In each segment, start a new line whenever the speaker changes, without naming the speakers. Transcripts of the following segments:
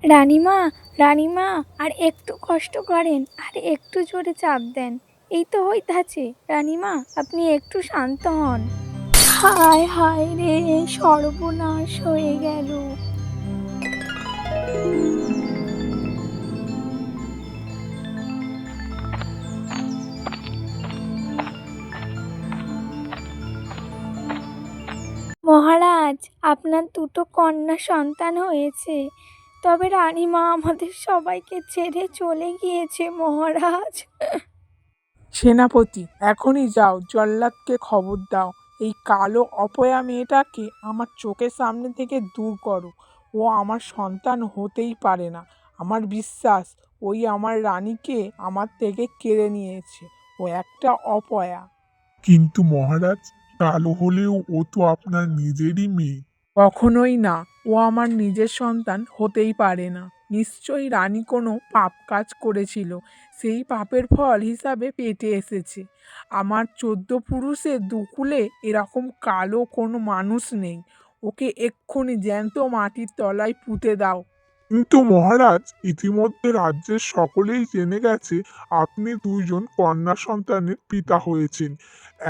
রানীমা, রানীমা, আর একটু কষ্ট করেন, আর একটু জোরে চাপ দেন। এই তো হইতাছে। রানীমা, আপনি একটু শান্ত হন। হায় হায় রে, সর্বনাশ হয়ে গেল। মহারাজ, আপনার দুটো কন্যা সন্তান হয়েছে, তবে রানীমা আমাদের সবাইকে ছেড়ে চলে গিয়েছে মহারাজ।
সেনাপতি, এখনই যাও, জল্লাদকে খবর দাও, এই কালো অপয়া মেয়েটাকে আমার চোখের সামনে থেকে দূর করো। ও আমার সন্তান হতেই পারে না। আমার বিশ্বাস ওই আমার রানীকে আমার থেকে কেড়ে নিয়েছে। ও একটা অপয়া।
কিন্তু মহারাজ, কালো হলেও ও তো আপনার নিজেরই মেয়ে।
কখনোই না। ও আমার নিজের সন্তান হতেই পারে না। নিশ্চয়ই রানী কোনো পাপ কাজ করেছিল, সেই পাপের ফল হিসাবে পেটে এসেছে। আমার 14 পুরুষের দুকুলে এরকম কালো কোনো মানুষ নেই। ওকে এক্ষুনি জ্যান্ত মাটির তলায় পুঁতে দাও।
কিন্তু মহারাজ, ইতিমধ্যে রাজ্যের সকলেই জেনে গেছে আপনি দুইজন কন্যা সন্তানের পিতা হয়েছেন।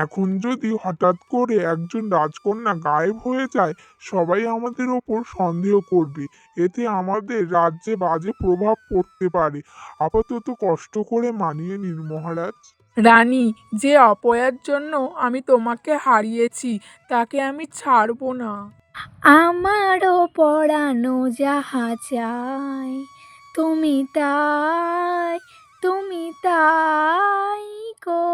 এখন যদি হঠাৎ করে একজন রাজকন্যা গায়েব হয়ে যায়, সবাই আমাদের ওপর সন্দেহ করবে। এতে আমাদের রাজ্যে বাজে প্রভাব পড়তে পারে। আপাতত কষ্ট করে মানিয়ে নিন মহারাজ।
রানী, যে অপয়ার জন্য আমি তোমাকে হারিয়েছি তাকে আমি ছাড়বো না।
আমারও পরানো যাহা চাই, তুমি তাই, তুমি তাই গো।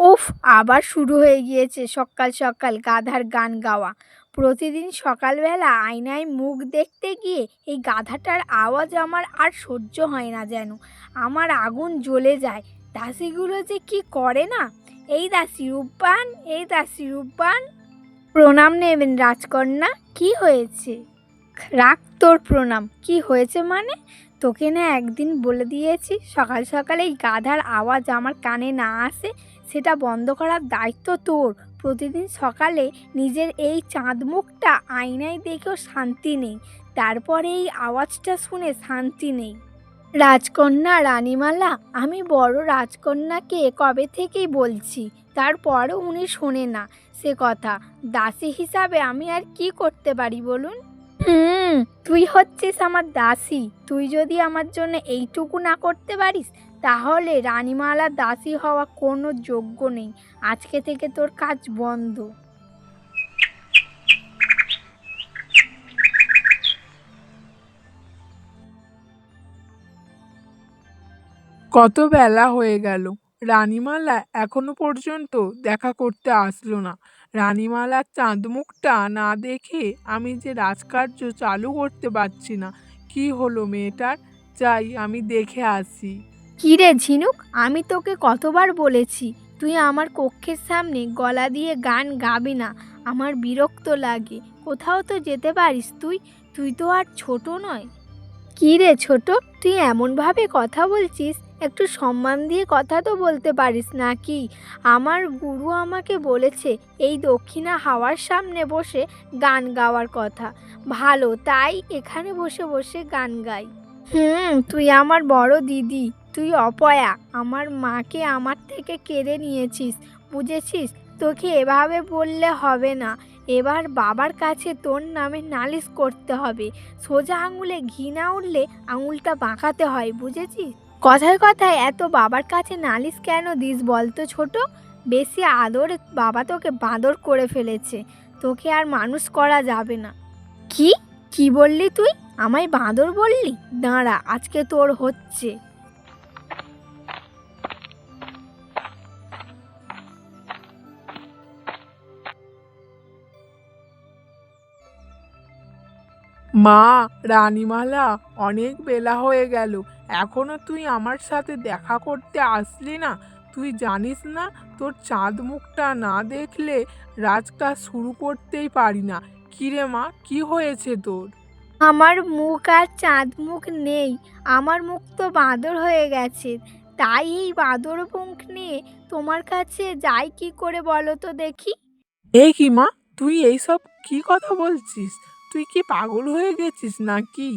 উফ, আবার শুরু হয়ে গিয়েছে সকাল সকাল গাধার গান গাওয়া। প্রতিদিন সকালবেলা আয়নায় মুখ দেখতে গিয়ে এই গাধাটার আওয়াজ আমার আর সহ্য হয় না যেন। আমার আগুন জ্বলে যায়। দাসীগুলো যে কি করে না। এই দাসী রূপবান, এই দাসী রূপবান। প্রণাম নেবেন রাজকন্যা। কি হয়েছে? রাখ তোর প্রণাম। কি হয়েছে মানে? তোকে না একদিন বলে দিয়েছি সকাল সকাল এই গাধার আওয়াজ আমার কানে না আসে, সেটা বন্ধ করার দায়িত্ব তোর। প্রতিদিন সকালে নিজের এই চাঁদ মুখটা আয়নায় দেখেও শান্তি নেই, তারপরে এই আওয়াজটা শুনে শান্তি নেই। রাজকন্যা রানীমালা, আমি বড় রাজকন্যাকে কবে থেকেই বলছি, তারপরও উনি শোনে না সে কথা। দাসী হিসাবে আমি আর কি করতে পারি বলুন? তুই হচ্ছিস আমার দাসী। তুই যদি আমার জন্য এইটুকু না করতে পারিস, তাহলে রানীমালার দাসী হওয়া কোনো যোগ্য নেই। আজকে থেকে তোর কাজ বন্ধ।
কত বেলা হয়ে গেল, রানীমালা এখনো পর্যন্ত দেখা করতে আসলো না। রানীমালার চাঁদমুখটা না দেখে আমি যে রাজকার্য চালু করতে পারছি না। কি হলো মেয়েটার? যাই, আমি দেখে আসি।
কি রে ঝিনুক, আমি তোকে কতবার বলেছি তুই আমার কক্ষের সামনে গলা দিয়ে গান গাবি না। আমার বিরক্ত লাগে। কোথাও তো যেতে পারিস তুই। তুই তো আর ছোট নয়। কি রে ছোট, তুই এমনভাবে কথা বলছিস? একটু সম্মান দিয়ে কথা তো বলতে পারিস নাকি? আমার গুরু আমাকে বলেছে এই দক্ষিণা হাওয়ার সামনে বসে গান গাওয়ার কথা। ভালো, তাই এখানে বসে বসে গান গাই। তুই আমার বড় দিদি। তুই অপয়া। আমার মাকে আমার থেকে কেড়ে নিয়েছিস, বুঝেছিস? তোকে এভাবে বললে হবে না। এবার বাবার কাছে তোর নামে নালিশ করতে হবে। সোজা আঙুলে ঘি না উঠলে আঙুলটা বাঁকাতে হয়, বুঝেছিস? কথায় কথায় এত বাবার কাছে নালিশ কেন দিস বলতো ছোট? বেশি আদর বাবা তোকে বাঁদর করে ফেলেছে। তোকে আর মানুষ করা যাবে না। কি কি বললি তুই? আমায় বাঁদর বললি? দাঁড়া, আজকে তোর হচ্ছে।
মা, রানীমালা, অনেক বেলা হয়ে গেল, এখনো তুই আমার সাথে দেখা করতে আসলি না? তুই জানিস না তোর চাঁদ মুখটা না দেখলে রাজকাজ শুরু করতেই পারি না। কিরে মা, কি হয়েছে তোর?
আমার মুখ আর চাঁদ মুখ নেই। আমার মুখ তো বাঁদর হয়ে গেছে। তাই এই বাঁদর মুখ নিয়ে তোমার কাছে যাই কি করে বলো তো দেখি?
এই কি মা, তুই এইসব কি কথা বলছিস? তুই কি পাগল হয়ে গেছিস নাকি?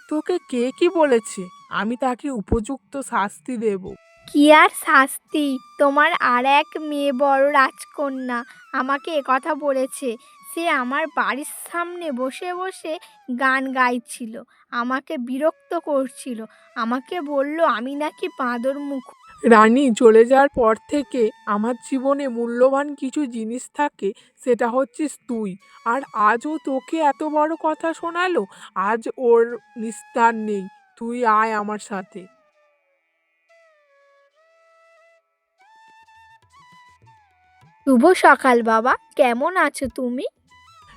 তোকে কে কি বলেছে আমি তাকে উপযুক্ত শাস্তি দেব?
কি আর শাস্তি, তোমার আর এক মেয়ে বড় রাজকন্যা আমাকে একথা বলেছে। সে আমার বাড়ির সামনে বসে বসে গান গাইছিল, আমাকে বিরক্ত করছিল, আমাকে বলল আমি নাকি বাঁদর মুখ।
রানী চলে যাওয়ার পর থেকে আমার জীবনে মূল্যবান কিছু জিনিস থাকে, সেটা হচ্ছিস তুই। আর আজও তোকে এত বড় কথা শোনালো, আজ ওর নিস্তার নেই। তুই আয় আমার সাথে।
শুভ সকাল বাবা, কেমন আছো তুমি?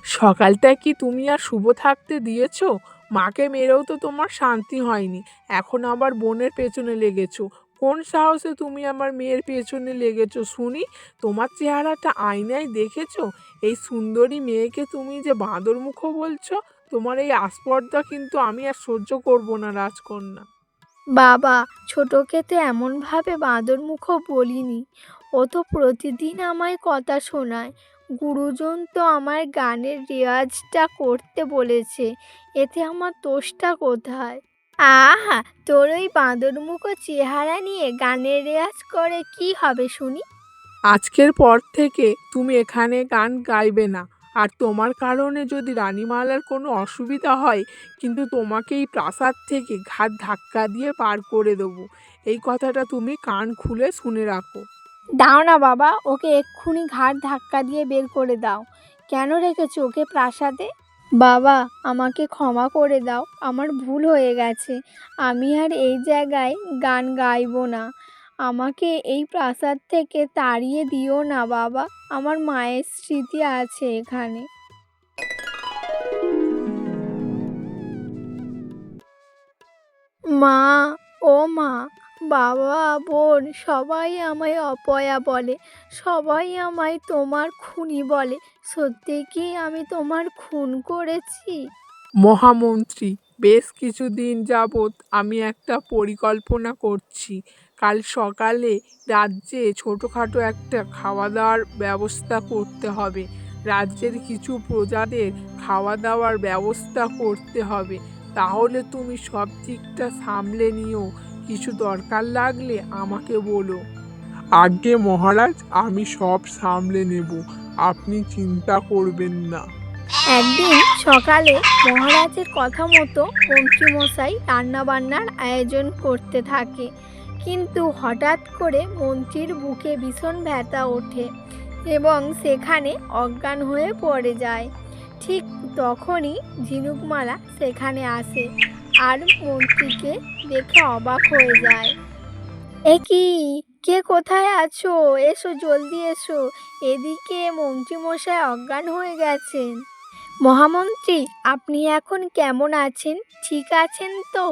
সকালটা কি তুমি আর শুভ থাকতে দিয়েছো? মাকে মেরেও তো তোমার শান্তি হয়নি, এখন আবার বোনের পেছনে লেগেছো। কোন সাহসে তুমি আমার মেয়ের পেছনে লেগেছো শুনি? তোমার চেহারাটা আয়নায় দেখেছো? এই সুন্দরী মেয়েকে তুমি যে বাঁদর মুখো বলছো, তোমার এই আস্পর্ধা কিন্তু আমি আর সহ্য করবো না রাজকন্যা।
বাবা, ছোটকে তো এমনভাবে বাঁদর মুখও বলিনি। ও তো প্রতিদিন আমায় কথা শোনায়। গুরুজন তো আমার গানের রেওয়াজটা করতে বলেছে, এতে আমার দোষটা কোথায়? আহা, তোর ওই বাঁদর মুখো চেহারা নিয়ে গানের রেওয়াজ করে কি হবে শুনি?
আজকের পর থেকে তুমি এখানে গান গাইবে না। আর তোমার কারণে যদি রানীমালার কোনো অসুবিধা হয়, কিন্তু তোমাকে এই প্রাসাদ থেকে ঘাট ধাক্কা দিয়ে পার করে দেবো। এই কথাটা তুমি কান খুলে শুনে রাখো।
দাও না বাবা, ওকে এক্ষুনি ঘাড় ধাক্কা দিয়ে বের করে দাও। কেন রেখেছো ওকে প্রাসাদে? বাবা, আমাকে ক্ষমা করে দাও, আমার ভুল হয়ে গেছে। আমি আর এই জায়গায় গান গাইবো না। আমাকে এই প্রাসাদ থেকে তাড়িয়ে দিও না বাবা, আমার মায়ের স্মৃতি আছে এখানে। মা, ও মা, বাবা, বোন সবাই আমায় অপয়া বলে, সবাই আমায় তোমার খুনি বলে। সত্যি কি আমি তোমার খুন করেছি?
মহামন্ত্রী, বেশ কিছুদিন যাবৎ আমি একটা পরিকল্পনা করছি। কাল সকালে রাজ্যে ছোটোখাটো একটা খাওয়া দাওয়ার ব্যবস্থা করতে হবে। রাজ্যের কিছু প্রজাদের খাওয়া দাওয়ার ব্যবস্থা করতে হবে। তাহলে তুমি সব দিকটা সামলে নিও। কিছু দরকার লাগলে আমাকে বলো।
আজ্ঞে মহারাজ, আমি সব সামলে নেব, আপনি চিন্তা করবেন না।
একদিন সকালে মহারাজের কথা মতো মন্ত্রীমশাই রান্নাবান্নার আয়োজন করতে থাকে। কিন্তু হঠাৎ করে মন্ত্রীর বুকে ভীষণ ব্যথা ওঠে এবং সেখানে অজ্ঞান হয়ে পড়ে যায়। ঠিক তখনই ঝিনুকমালা সেখানে আসে আর মন্ত্রীকে দেখে অবাক হয়ে যায়। এ কি, কে কোথায় আছো? এসো, জলদি এসো, এদিকে মন্ত্রীমশাই অজ্ঞান হয়ে গেছেন। মহামন্ত্রী, আপনি এখন কেমন আছেন? ঠিক আছেন তো?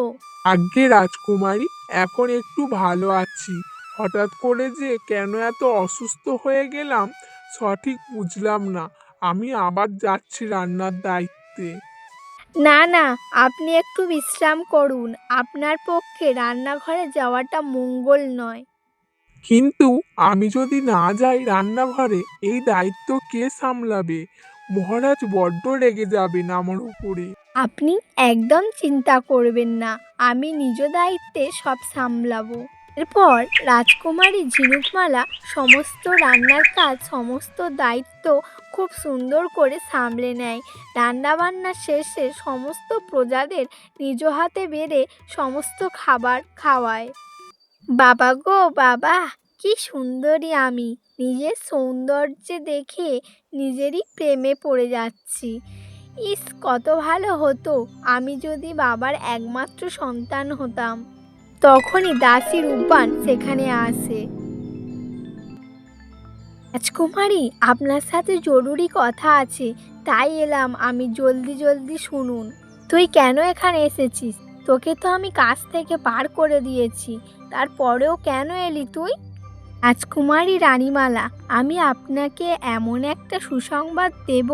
আজ্ঞে রাজকুমারী, এখন একটু ভালো আছি। হঠাৎ করে যে কেন এত অসুস্থ হয়ে গেলাম সঠিক বুঝলাম না। আমি আবার যাচ্ছি রান্নার দায়িত্বে।
না না, আপনি একটু বিশ্রাম করুন, আপনার পক্ষে রান্নাঘরে যাওয়াটা মঙ্গল নয়।
কিন্তু আমি যদি না যাই রান্নাঘরে, এই দায়িত্ব কে সামলাবে? মহারাজ বড্ড রেগে যাবেন আমার উপরে।
আপনি একদম চিন্তা করবেন না, আমি নিজ দায়িত্বে সব সামলাবো। এরপর রাজকুমারী ঝিনুকমালা সমস্ত রান্নার কাজ, সমস্ত দায়িত্ব খুব সুন্দর করে সামলে নেয়। রান্নাবান্না শেষে সমস্ত প্রজাদের নিজ হাতে বেড়ে সমস্ত খাবার খাওয়ায়। বাবা গো বাবা, কি সুন্দরী আমি! নিজের সৌন্দর্যে দেখে নিজেরই প্রেমে পড়ে যাচ্ছি। ইস, কত ভালো হতো আমি যদি বাবার একমাত্র সন্তান হতাম। তখনই দাসী রূপবান সেখানে আসে। রাজকুমারী, আপনার সাথে জরুরি কথা আছে, তাই এলাম আমি, জলদি জলদি শুনুন। তুই কেন এখানে এসেছিস? তোকে তো আমি কাছ থেকে পার করে দিয়েছি, তারপরেও কেন এলি তুই? রাজকুমারী রানীমালা, আমি আপনাকে এমন একটা সুসংবাদ দেব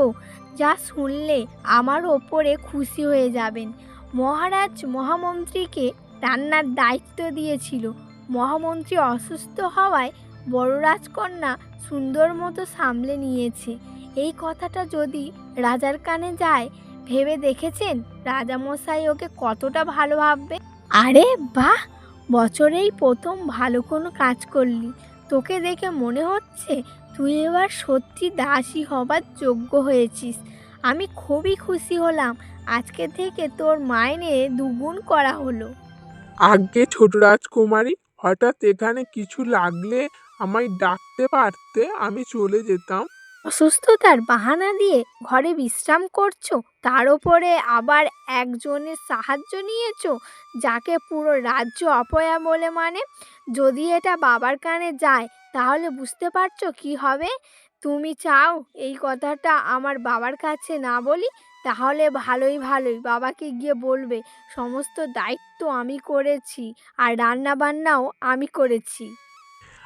যা শুনলে আমার ওপরে খুশি হয়ে যাবেন। মহারাজ মহামন্ত্রীকে রান্নার দায়িত্ব দিয়েছিল। মহামন্ত্রী অসুস্থ হওয়ায় বড় রাজকন্যা সুন্দর মতো সামলে নিয়েছে। এই কথাটা যদি রাজার কানে যায়, ভেবে দেখেছেন রাজামশাই ওকে কতটা ভালো ভাববে? আরে বাহ, বছরেই প্রথম ভালো কোনো কাজ করলি। তোকে দেখে মনে হচ্ছে তুই এবার সত্যি দাসী হবার যোগ্য হয়েছিস। আমি খুবই খুশি হলাম। আজকে থেকে তোর মাইনে দুগুণ করা হলো।
আজ্ঞে ছোট রাজকুমারী, হঠাৎ এখানে কিছু লাগলে আমায় ডাকতে পারতে, আমি চলে যেতাম।
অসুস্থতার বাহানা দিয়ে ঘরে বিশ্রাম করছো, তার ওপরে আবার একজনের সাহায্য নিয়েছো যাকে পুরো রাজ্য অপয়া বলে মানে। যদি এটা বাবার কানে যায় তাহলে বুঝতে পারছো কি হবে। তুমি চাও এই কথাটা আমার বাবার কাছে না বলি? তাহলে ভালোই ভালোই বাবাকে গিয়ে বলবে সমস্ত দায়িত্ব আমি করেছি আর রান্না বান্নাও আমি করেছি।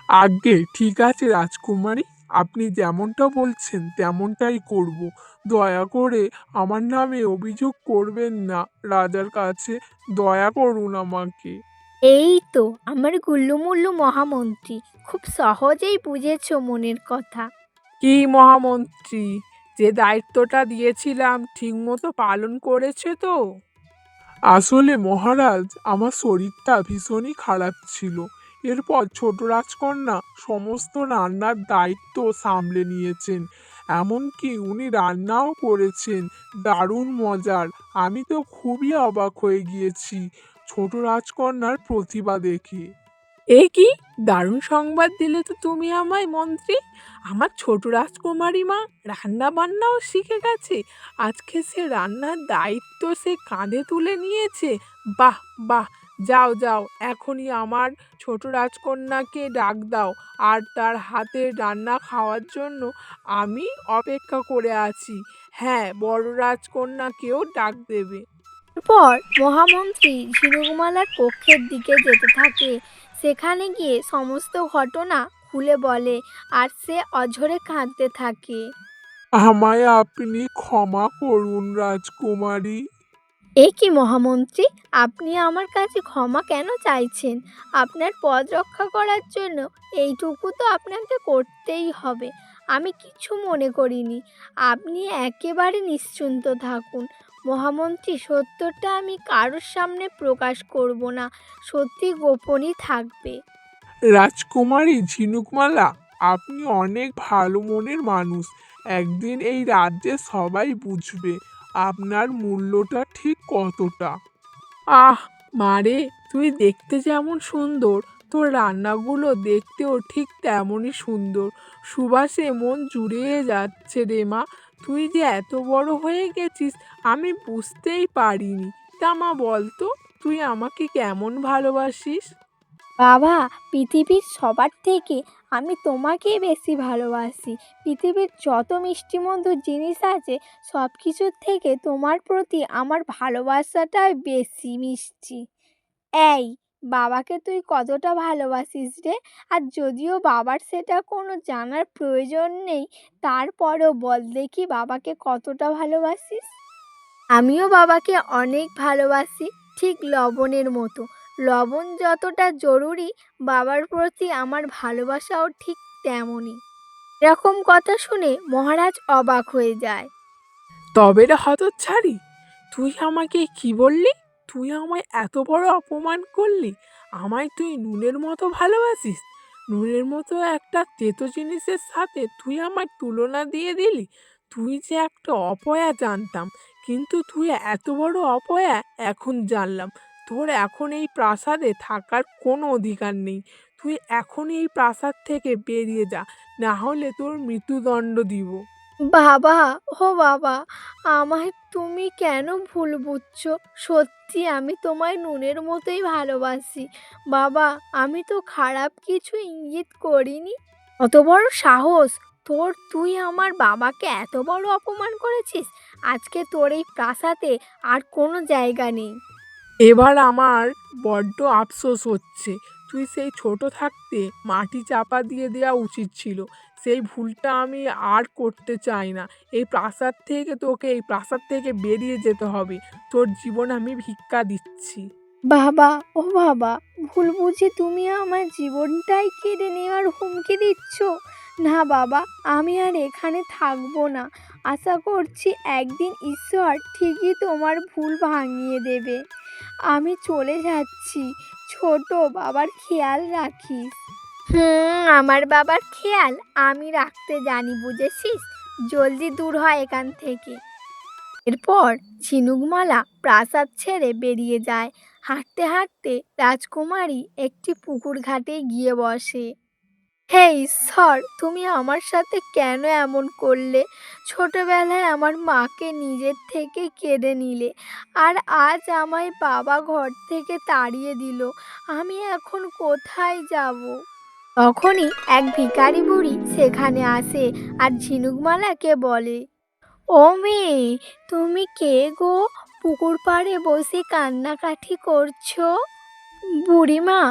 আজ্ঞে ঠিক আছে রাজকুমারী, আপনি যেমনটা বলছেন তেমনটাই করব। দয়া করে আমার নামে অভিযোগ করবেন না রাজার কাছে। দয়া করুন আমাকে।
এই তো আমার গুল্লুমুল্লু মহামন্ত্রী, খুব সহজেই বুঝেছো মনের কথা।
কি মহামন্ত্রী, যে দায়িত্বটা দিয়েছিলাম ঠিকমতো পালন করেছে তো? আসলে মহারাজ, আমার শরীরটা ভীষণই খারাপ ছিল। এরপর ছোট রাজকন্যা সমস্ত রান্নার দায়িত্ব সামলে নিয়েছেন। এমনকি উনি রান্নাও করেছেন, দারুণ মজার। আমি তো খুবই অবাক হয়ে গিয়েছি ছোট রাজকন্যার প্রতিভা দেখে। এ কি দারুণ সংবাদ দিলে তো তুমি আমায় মন্ত্রী! আমার ছোট রাজকুমারী মা রান্না বান্নাও শিখে গেছে। আজকে সে রান্নার দায়িত্ব সে কাঁধে তুলে নিয়েছে। বাহ বাহ! যাও যাও, এখনই আমার ছোট রাজকন্যাকে ডাক দাও, আর তার হাতের রান্না খাওয়ার জন্য আমি অপেক্ষা করে আছি। হ্যাঁ, বড় রাজকন্যাকেও ডাক দেবে।
এরপর মহামন্ত্রী ঝিনুকমালার কক্ষের দিকে যেতে থাকে। সেখানে গিয়ে সমস্ত ঘটনা খুলে বলে আর সে অঝরে কাঁদতে থাকে।
আমায় আপনি ক্ষমা করুন রাজকুমারী।
এ কি মহামন্ত্রী, আপনি আমার কাছে ক্ষমা কেন চাইছেন? আপনার পদ রক্ষা করার জন্য এইটুকু তো আপনাকে করতেই হবে। আমি কিছু মনে করিনি। আপনি একেবারে নিশ্চিন্ত থাকুন মহামন্ত্রী। সত্যটা আমি কারোর সামনে প্রকাশ করব না, সত্যি গোপনই থাকবে।
রাজকুমারী ঝিনুকমালা, আপনি অনেক ভালো মনের মানুষ। একদিন এই রাজ্যে সবাই বুঝবে আপনার মূল্যটা ঠিক কতটা। আহ মারে, তুই দেখতে যেমন সুন্দর, তোর রান্নাগুলো দেখতেও ঠিক তেমনই সুন্দর। সুবাসে মন জুড়িয়ে যাচ্ছে রে মা। তুই যে এত বড় হয়ে গেছিস আমি বুঝতেই পারিনি। তা মা বলতো, তুই আমাকে কেমন ভালোবাসিস?
বাবা, পৃথিবীর সবার থেকে আমি তোমাকেই বেশি ভালোবাসি। পৃথিবীর যত মিষ্টি মধুর জিনিস আছে সব কিছুর থেকে তোমার প্রতি আমার ভালোবাসাটাই বেশি মিষ্টি। এই, বাবাকে তুই কতটা ভালোবাসিস রে? আর যদিও বাবার সেটা কোনো জানার প্রয়োজন নেই, তারপরেও বল দেখি বাবাকে কতটা ভালোবাসিস। আমিও বাবাকে অনেক ভালোবাসি, ঠিক লবণের মতো। লবণ যতটা জরুরি, বাবার প্রতি আমার ভালোবাসাও ঠিক তেমনই। এরকম কথা শুনে মহারাজ অবাক হয়ে যায়।
তবে রে হতচ্ছাড়ি, তুই আমাকে কি বললি? তুই আমায় এত বড় অপমান করলি! আমায় তুই নুনের মতো ভালোবাসিস? নুনের মতো একটা তেতো জিনিসের সাথে তুই আমার তুলনা দিয়ে দিলি? তুই যে একটা অপয়া জানতাম, কিন্তু তুই এত বড় অপয়া এখন জানলাম। তোর এখন এই প্রাসাদে থাকার কোনো অধিকার নেই। তুই এখনই এই প্রাসাদ থেকে বেরিয়ে যা, না হলে তোর মৃত্যুদণ্ড দিব।
বাবা, ও বাবা, আমায় তুমি কেন ভুল বুঝছো? সত্যি আমি তোমায় নুনের মতোই ভালোবাসি। বাবা, আমি তো খারাপ কিছু ইঙ্গিত করিনি। অত বড় সাহস তোর! তুই আমার বাবাকে এত বড় অপমান করেছিস। আজকে তোর এই প্রাসাদে আর কোনো জায়গা নেই।
এবার আমার বড্ড আফসোস হচ্ছে। তুই সেই ছোট থাকতে মাটি চাপা দিয়ে দেওয়া উচিত ছিল। সেই ভুলটা আমি আর করতে চাই না। এই প্রাসাদ থেকে বেরিয়ে যেতে হবে। তোর জীবন আমি ভিক্ষা দিচ্ছি।
বাবা, ও বাবা, ভুল বুঝে তুমি আমার জীবনটাই কেড়ে নেওয়ার হুমকি দিচ্ছ? না বাবা, আমি আর এখানে থাকবো না। আশা করছি একদিন ঈশ্বর ঠিকই তোমার ভুল ভাঙিয়ে দেবে। আমি চলে যাচ্ছি, ছোট বাবার খেয়াল রাখিস। আমার বাবার খেয়াল আমি রাখতে জানি, বুঝেছিস? জলদি দূর হয় এখান থেকে। এরপর ঝিনুকমালা প্রাসাদ ছেড়ে বেরিয়ে যায়। হাঁটতে হাঁটতে রাজকুমারী একটি পুকুর ঘাটে গিয়ে বসে। হে ঈশ্বর, তুমি আমার সাথে কেন এমন করলে? ছোটবেলায় আমার মাকে নিজের থেকে কেড়ে নিলে, আর আজ আমায় বাবা ঘর থেকে তাড়িয়ে দিল। আমি এখন কোথায় যাব? তখনই এক ভিখারি বুড়ি সেখানে আসে আর ঝিনুকমালাকে বলে, ও মেয়ে, তুমি কে গো? পুকুর পাড়ে বসে কান্নাকাটি করছো? বুড়িমা,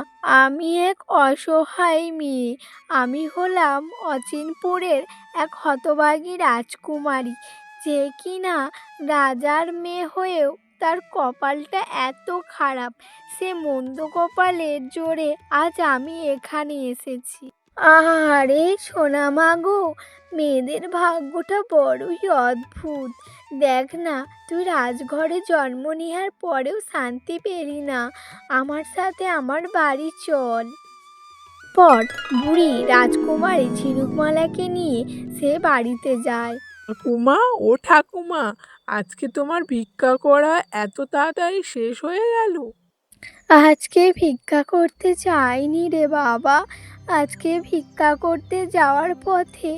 আমি এক অসহায় মেয়ে। আমি হলাম অচিনপুরের এক হতভাগী রাজকুমারী, যে কিনা রাজার মেয়ে হয়েও তার কপালটা এত খারাপ। সে মন্দ কপালের জোরে আজ আমি এখানে এসেছি। আহারে সোনামা গো, মেয়েদের ভাগ্যটা বড়ই অদ্ভুত। দেখ না, তুই রাজঘরে জন্ম নেওয়ার পরেও শান্তি পেলি না। আমার সাথে আমার বাড়ি চল। পর বুড়ি রাজকুমারী ঝিনুকমালাকে নিয়ে সে বাড়িতে যায়।
ঠাকুমা, ও ঠাকুমা, আজকে তোমার ভিক্ষা করা এত তাড়াতাড়ি শেষ হয়ে গেল?
আজকে ভিক্ষা করতে যাইনি রে বাবা। আজকে ভিক্ষা করতে যাওয়ার পথে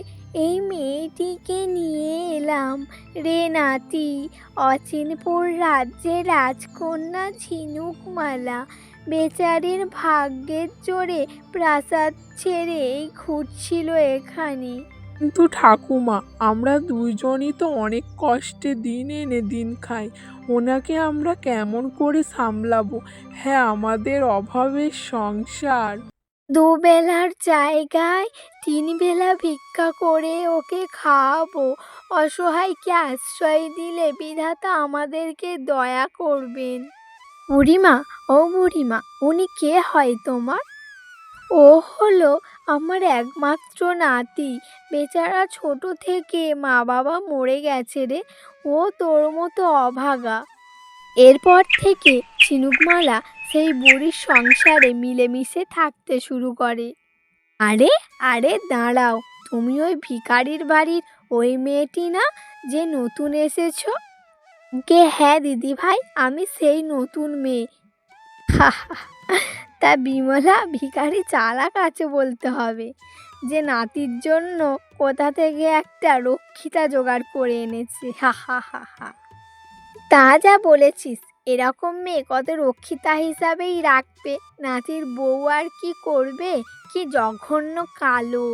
এই মেয়েটিকে নিয়ে এলাম রে নাতি। অচিনপুর রাজ্যের রাজকন্যা ঝিনুকমালা বেচারির ভাগ্যের জোরে প্রাসাদ ছেড়ে ঘুরছিল এখানে।
কিন্তু ঠাকুমা, আমরা দুইজনই তো অনেক কষ্টে দিন এনে দিন খাই। ওনাকে আমরা কেমন করে সামলাবো? হ্যাঁ, আমাদের অভাবের সংসার।
দুবেলার জায়গায় 3 বেলা ভিক্ষা করে ওকে খাওয়াবো। অসহায়কে আশ্রয় দিলে বিধাতা আমাদেরকে দয়া করবেন। বুড়িমা, ও বুড়িমা, উনি কে হয় তোমার? ও হলো আমার একমাত্র নাতি। বেচারা ছোট থেকে মা বাবা মরে গেছে রে। ও তোর মতো অভাগা। এরপর থেকে ঝিনুকমালা সেই বুড়ির সংসারে মিলেমিশে থাকতে শুরু করে। আরে আরে দাঁড়াও, তুমি ওই ভিখারির বাড়ির ওই মেয়েটি না, যে নতুন এসেছো? হ্যাঁ দিদি ভাই, আমি সেই নতুন মেয়ে। তা বিমলা ভিখারি চালাক আছে বলতে হবে, যে নাতির জন্য কোথা থেকে একটা রক্ষিতা জোগাড় করে এনেছে। হা হা হা হা। তা যা বলেছিস, এরকম মেয়ে কত রক্ষিতা হিসাবেই রাখবে। নাতির বউ আর কি করবে? কি জঘন্য কালো।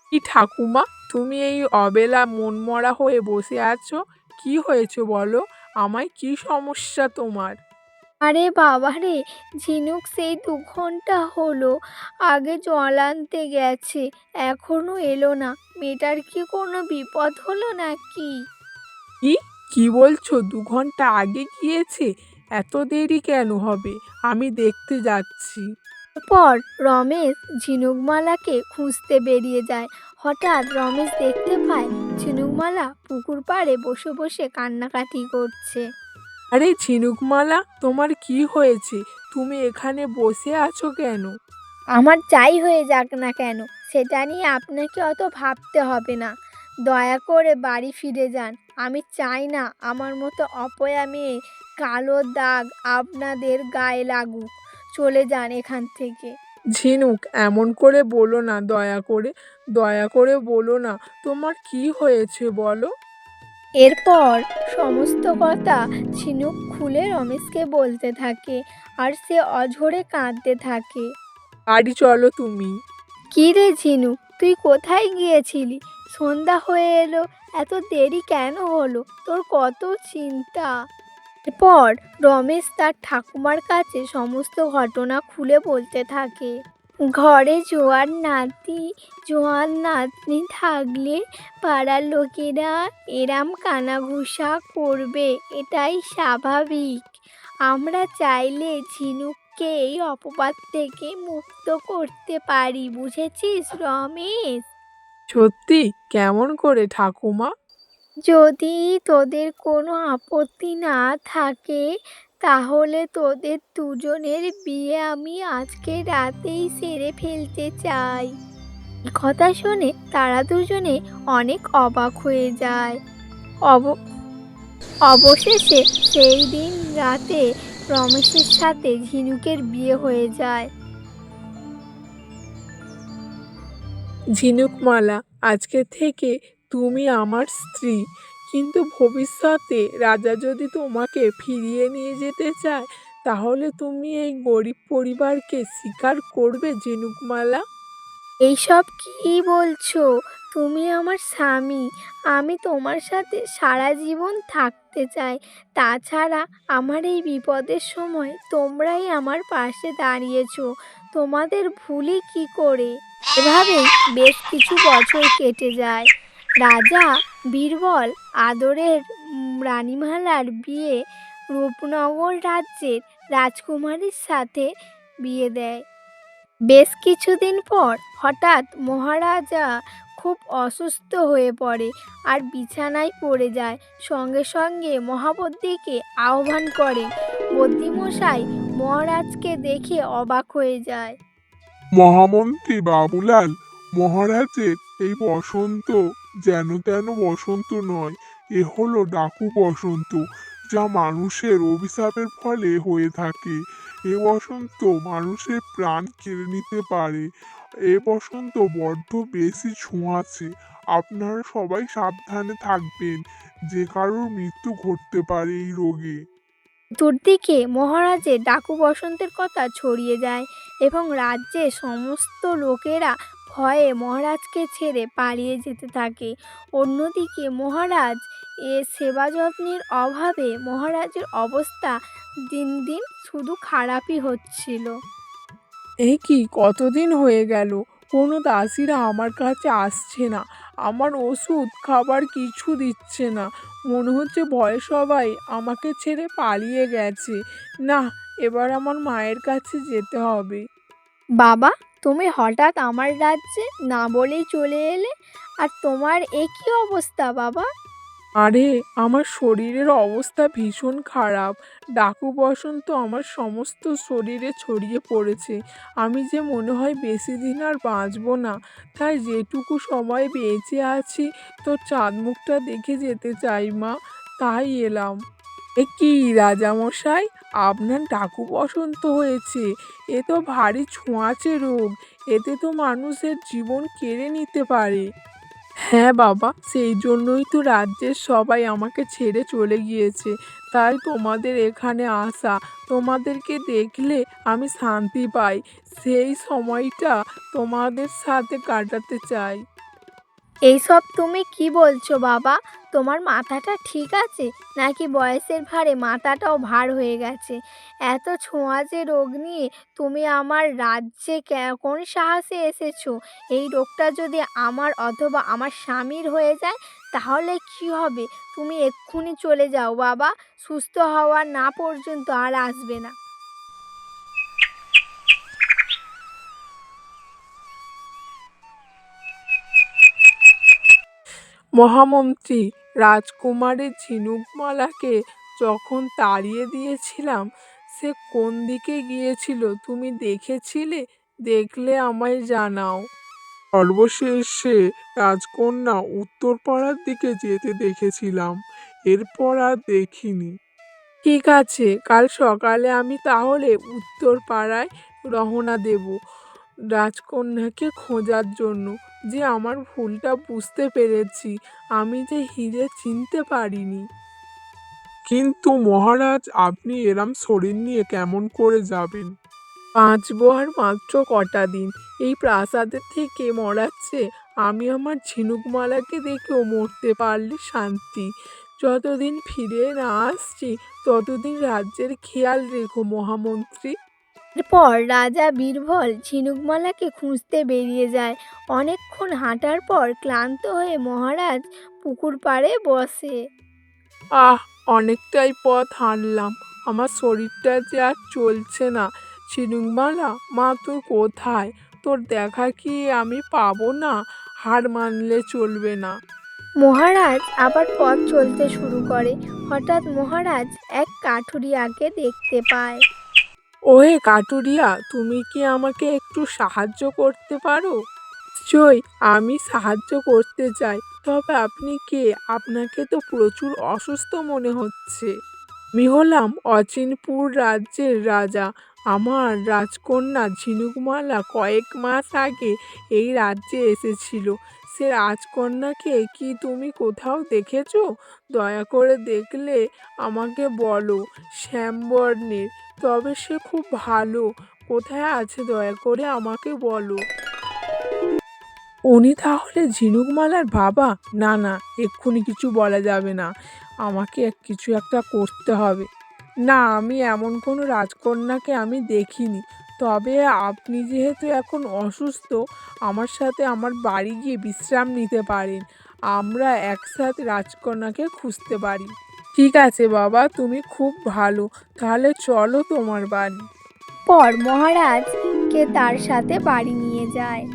কি ঠাকুমা, তুমি এই অবেলা মনমরা হয়ে বসে আছো? কি হয়েছে বলো? আমায় কি সমস্যা তোমার?
আরে বাবা রে, ঝিনুক সেই 2 ঘন্টা হলো আগে জল আনতে গেছে, এখনো এলো না। মেয়েটার কি কোনো বিপদ হলো নাকি?
কি কি বলছো? 2 ঘন্টা আগে গিয়েছে? এত দেরি কেন হবে? আমি দেখতে যাচ্ছি।
পর রমেশ ঝিনুকমালাকে খুঁজতে বেরিয়ে যায়। হঠাৎ রমেশ দেখতে পায় ঝিনুকমালা পুকুর পাড়ে বসে বসে কান্নাকাটি করছে।
আরে ঝিনুকমালা, তোমার কি হয়েছে? তুমি এখানে বসে আছো কেন?
আমার যাই হয়ে যাক না কেন, সেটা নিয়ে আপনাকে অত ভাবতে হবে না। দয়া করে বাড়ি ফিরে যান। আমি চাই না আমার মতো অপয়া মেয়ে কালো দাগ আপনাদের গায়ে লাগুক। চলে যান এখান থেকে।
ঝিনুক, এমন করে বলো না, দয়া করে। দয়া করে বলো না, তোমার কি হয়েছে বলো।
এরপর সমস্ত কথা ঝিনুক খুলে রমেশকে বলতে থাকে, আর সে অঝরে কাঁদতে থাকে।
বাড়ি চলো তুমি।
কী রে ঝিনুক, তুই কোথায় গিয়েছিলি? সন্ধ্যা হয়ে এলো, এত দেরি কেন হলো? তোর কত চিন্তা। এরপর রমেশ তার ঠাকুমার কাছে সমস্ত ঘটনা খুলে বলতে থাকে। ঘরে জোয়ান নাতনি থাকলে পাড়ার লোকেরা এরাম কানাঘুষা করবে, এটাই স্বাভাবিক। আমরা চাইলে ঝিনুক রাজকে এই অপবাদ থেকে মুক্ত করতে পারি, বুঝেছিস রমেশ?
সত্যি? কেমন করে ঠাকুমা?
যদি তোদের কোনো আপত্তি না থাকে তাহলে তোদের দুজনের বিয়ে আমি আজকে রাতেই সেরে ফেলতে চাই। এই কথা শুনে তারা দুজনে অনেক অবাক হয়ে যায়। অব- অবশেষে সেই দিন রাতে রমেশের সাথে ঝিনুকের বিয়ে হয়ে যায়।
ঝিনুকমালা, আজকে থেকে তুমি আমার স্ত্রী। কিন্তু ভবিষ্যতে রাজা যদি তোমাকে ফিরিয়ে নিয়ে যেতে চায়, তাহলে তুমি এই গরিব পরিবারকে স্বীকার করবে ঝিনুকমালা?
এইসব কি বলছো? তুমি আমার স্বামী, আমি তোমার সাথে সারা জীবন থাকতে চাই। তাছাড়া আমার এই বিপদের সময় তোমরাই আমার পাশে দাঁড়িয়েছো, তোমাদের ভুলি কি করে? এভাবেই বেশ কিছু বছর কেটে যায়। রাজা বীরবল আদরের রানীমালার বিয়ে রূপনগর রাজ্যের রাজকুমারীর সাথে বিয়ে দেয়। বেশ কিছুদিন পর হঠাৎ মহারাজা খুব অসুস্থ হয়ে পড়ে আর বিছানায় পড়ে যায়। সঙ্গে সঙ্গে মহাবদ্যিকে আহ্বান করেন। বদ্যিমশাই মহারাজকে দেখে অবাক হয়ে যায়।
মহামন্ত্রী বাবুলাল, মহারাজের এই বসন্ত যেন তেন বসন্ত নয়, এ হলো ডাকু বসন্ত, যা মানুষের অভিশাপের ফলে হয়ে থাকে। এ বসন্ত মানুষের প্রাণ কেড়ে নিতে পারে। এ বসন্ত বড্ড বেশি ছোঁয়াচে। আপনারা সবাই সাবধানে থাকবেন, যে কারোর মৃত্যু ঘটতে পারে এই রোগে।
চতুর্দিকে মহারাজের ডাকু বসন্তের কথা ছড়িয়ে যায় এবং রাজ্যের সমস্ত লোকেরা ভয়ে মহারাজকে ছেড়ে পালিয়ে যেতে থাকে। অন্যদিকে মহারাজ সেবা যত্নের অভাবে মহারাজের অবস্থা দিন দিন শুধু খারাপই হচ্ছিল।
এই কি, কতদিন হয়ে গেল কোনো দাসীরা আমার কাছে আসছে না, আমার ওষুধ খাবার কিছু দিচ্ছে না। মনে হচ্ছে ভয়ে সবাই আমাকে ছেড়ে পালিয়ে গেছে। না, এবার আমার মায়ের কাছে যেতে হবে।
বাবা, তুমি হঠাৎ আমার রাজ্যে না বলেই চলে এলে, আর তোমার এ কী অবস্থা বাবা?
আরে, আমার শরীরের অবস্থা ভীষণ খারাপ। ডাকু বসন্ত আমার সমস্ত শরীরে ছড়িয়ে পড়েছে। আমি যে মনে হয় বেশি দিন আর বাঁচবো না। তাই যেটুকু সময় বেঁচে আছি তোর চাঁদ মুখটা দেখে যেতে চাই মা, তাই এলাম। এ কি রাজামশাই, আপনার ডাকু বসন্ত হয়েছে? এ তো ভারী ছোঁয়াচে রোগ, এতে তো মানুষের জীবন কেড়ে নিতে পারে। হ্যাঁ বাবা, সেই জন্যই তো রাজ্যের সবাই আমাকে ছেড়ে চলে গিয়েছে। তাই তোমাদের এখানে আসা। তোমাদেরকে দেখলে আমি শান্তি পাই। সেই সময়টা তোমাদের সাথে কাটাতে চাই।
এইসব তুমি কি বলছো বাবা? তোমার মাথাটা ঠিক আছে নাকি বয়সের ভারে মাথাটাও ভার হয়ে গেছে? এত ছোঁয়াচে রোগ নিয়ে তুমি আমার রাজ্যে কোন সাহসে এসেছো? এই রোগটা যদি আমার অথবা আমার স্বামীর হয়ে যায় তাহলে কি হবে? তুমি এক্ষুনি চলে যাও বাবা, সুস্থ হওয়া না পর্যন্ত আর আসবে না।
মহামন্ত্রী, রাজকুমারী ঝিনুকমালাকে যখন তাড়িয়ে দিয়েছিলাম, সে কোন দিকে গিয়েছিল তুমি দেখেছিলে? দেখলে আমায় জানাও।
সর্বশেষে রাজকন্যা উত্তরপাড়ার দিকে যেতে দেখেছিলাম, এরপর আর দেখিনি।
ঠিক আছে, কাল সকালে আমি তাহলে উত্তর পাড়ায় রওনা দেব রাজকন্যাকে খোঁজার জন্য। যে আমার ভুলটা বুঝতে পেরেছি, আমি যে হিরে চিনতে পারিনি।
কিন্তু মহারাজ, আপনি এরম শরীর নিয়ে কেমন করে যাবেন?
বাঁচবো আর মাত্র কটা দিন। এই প্রাসাদের থেকে মরাচ্ছে, আমি আমার ঝিনুকমালাকে দেখেও মরতে পারলে শান্তি। যতদিন ফিরে না আসছি ততদিন রাজ্যের খেয়াল রেখো মহামন্ত্রী।
এরপর রাজা বীরবল ঝিনুকমালাকে খুঁজতে বেরিয়ে যায়। অনেকক্ষণ হাঁটার পর ক্লান্ত হয়ে মহারাজ পুকুর পাড়ে বসে।
আহ, অনেকটাই পথ হাঁটলাম, আমার শরীরটা যে আর চলছে না। ঝিনুকমালা, মা তুই কোথায়? তোর দেখা কি আমি পাবো না? হার মানলে চলবে না।
মহারাজ আবার পথ চলতে শুরু করে। হঠাৎ মহারাজ এক কাঠুরিয়াকে দেখতে পায়।
ওহে কাটুরিয়া, তুমি কি আমাকে একটু সাহায্য করতে পারো? নিশ্চয়ই, আমি সাহায্য করতে চাই। তবে আপনি কে? আপনাকে তো প্রচুর অসুস্থ মনে হচ্ছে। আমি হলাম অচিনপুর রাজ্যের রাজা। আমার রাজকন্যা ঝিনুকমালা কয়েক মাস আগে এই রাজ্যে এসেছিল। সে রাজকন্যাকে কি তুমি কোথাও দেখেছো? দয়া করে দেখলে আমাকে বলো। শ্যামবর্ণের, তবে সে খুব ভালো। কোথায় আছে দয়া করে আমাকে বলো। উনি তাহলে ঝিনুকমালার বাবা? না না, এক্ষুনি কিছু বলা যাবে না। আমাকে কিছু একটা করতে হবে। না, আমি এমন কোনো রাজকন্যাকে আমি দেখিনি। তবে আপনি যেহেতু এখন অসুস্থ, আমার সাথে আমার বাড়ি গিয়ে বিশ্রাম নিতে পারেন। আমরা একসাথে রাজকন্যাকে খুঁজতে পারি। ঠিক আছে বাবা, তুমি খুব ভালো। তাহলে চলো তোমার বাড়ি।
পর মহারাজকে তার সাথে বাড়ি নিয়ে যায়।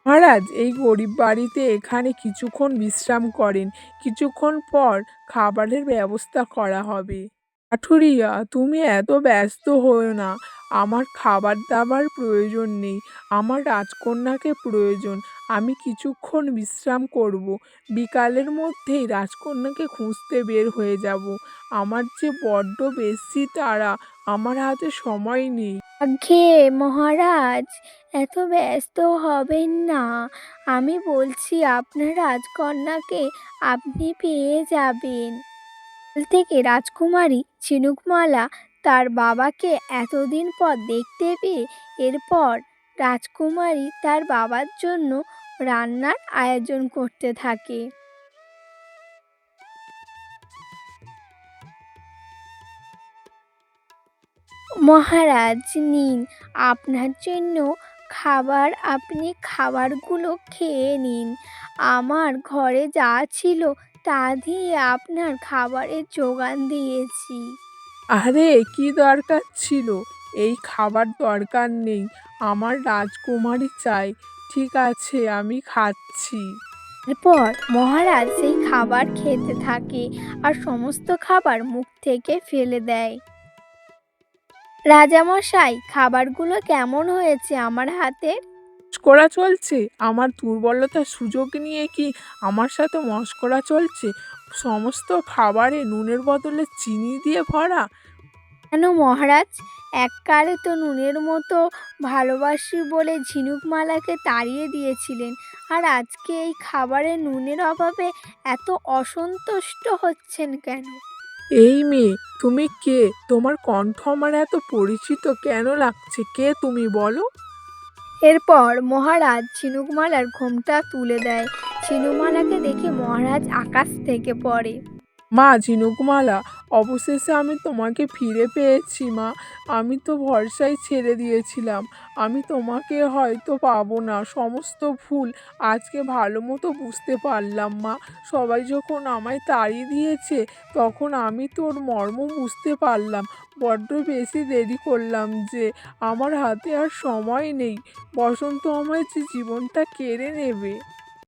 মহারাজ এই গরিব বাড়িতে এখানে কিছুক্ষণ বিশ্রাম করেন। কিছুক্ষণ পর খাবারের ব্যবস্থা করা হবে। কাঠুরিয়া, তুমি এত ব্যস্ত হও না। আমার খাবার দাবার প্রয়োজন নেই। আমার রাজকন্যাকে প্রয়োজন। আমি কিছুক্ষণ বিশ্রাম করব। বিকালের মধ্যেই রাজকন্যাকে খুঁজতে বের হয়ে যাব। আমার যে বড্ড বেশি তাড়া, আমার হাতে সময় নেই।
আজ্ঞে মহারাজ, এত ব্যস্ত হবেন না। আমি বলছি আপনার রাজকন্যাকে আপনি পেয়ে যাবেন। কাল থেকে রাজকুমারী ঝিনুকমালা তার বাবাকে এতদিন পর দেখতে পেয়ে এরপর রাজকুমারী তার বাবার জন্য রান্নার আয়োজন করতে থাকে। মহারাজ নিন আপনার জন্য খাবার, আপনি খাবারগুলো খেয়ে নিন। আমার ঘরে যা ছিল তা দিয়ে আপনার খাবারের যোগান দিয়েছি।
আরে কি দরকার ছিল? এই খাবার দরকার নেই। আমার রাজকুমারী চাই। ঠিক আছে, আমি খাচ্ছি।
এরপর মহারাজ সেই খাবার খেতে থাকে আর সমস্ত খাবার মুখ থেকে ফেলে দেয়। রাজামশাই, খাবারগুলো কেমন হয়েছে আমার হাতের?
মশকরা চলছে? আমার দুর্বলতার সুযোগ নিয়ে কি আমার সাথে মশকরা চলছে? সমস্ত খাবারে নুনের বদলে চিনি দিয়ে ভরা।
কেন মহারাজ? এককালে তো নুনের মতো ভালোবাসি বলে ঝিনুকমালাকে তাড়িয়ে দিয়েছিলেন, আর আজকে এই খাবারে নুনের অভাবে এত অসন্তুষ্ট হচ্ছেন কেন?
এই মেয়ে, তুমি কে? তোমার কণ্ঠ আমার এত পরিচিত কেন লাগছে? কে তুমি বলো?
এরপর মহারাজ ঝিনুকমালার ঘোমটা তুলে দেয়। ঝিনুকমালাকে দেখে মহারাজ আকাশ থেকে পড়ে।
মা ঝিনুকমালা, অবশেষে আমি তোমাকে ফিরে পেয়েছি মা। আমি তো ভরসায় ছেড়ে দিয়েছিলাম। আমি তোমাকে হয়তো পাবো না। সমস্ত ভুল আজকে ভালো মতো বুঝতে পারলাম মা। সবাই যখন আমায় তাড়িয়ে দিয়েছে, তখন আমি তোর মর্ম বুঝতে পারলাম। বড্ড বেশি দেরি করলাম যে। আমার হাতে আর সময় নেই। বসন্ত আমায় যে জীবনটা কেড়ে নেবে।